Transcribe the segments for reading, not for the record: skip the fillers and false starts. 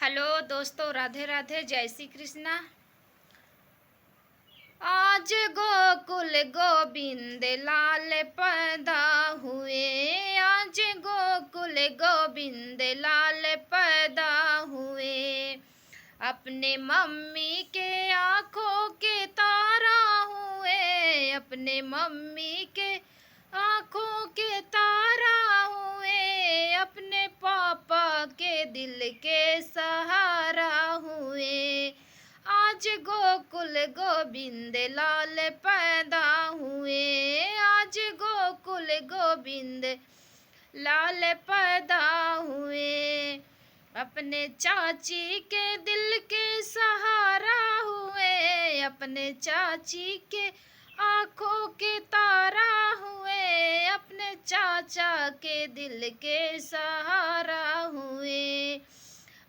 Hello दोस्तों, राधे राधे, जय श्री कृष्णा। आज गोकुल गोविंद लाल पैदा हुए। आज गोकुल गोविंद लाल पैदा हुए। अपने मम्मी के आँखों के तारा हुए। अपने मम्मी के आँखों के तारा हुए। अपने पापा के दिल के सहारा हुए। आज गोकुल गोविंद लाल पैदा हुए। आज गोकुल गोविंद लाल पैदा हुए। अपने चाची के दिल के सहारा हुए। अपने चाची के आँखों के तारा हुए। अपने चाचा के दिल के सहारा हुए।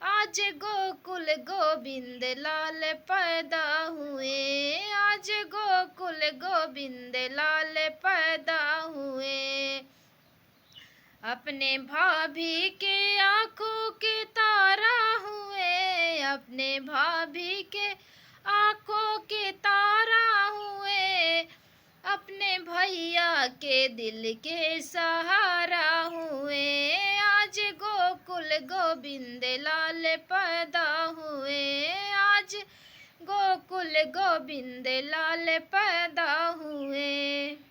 आज गोकुल गोविंद लाल पैदा हुए। आज गोकुल गोविंद लाल पैदा हुए। अपने भाभी के आँखों के तारा हुए। अपने भाभी के आँखों के तारा हुए। अपने भैया के दिल के सहारा हुए। आज गोकुल गोविंद लाल पैदा हुए। आज गोकुल गोविंद लाल पैदा हुए।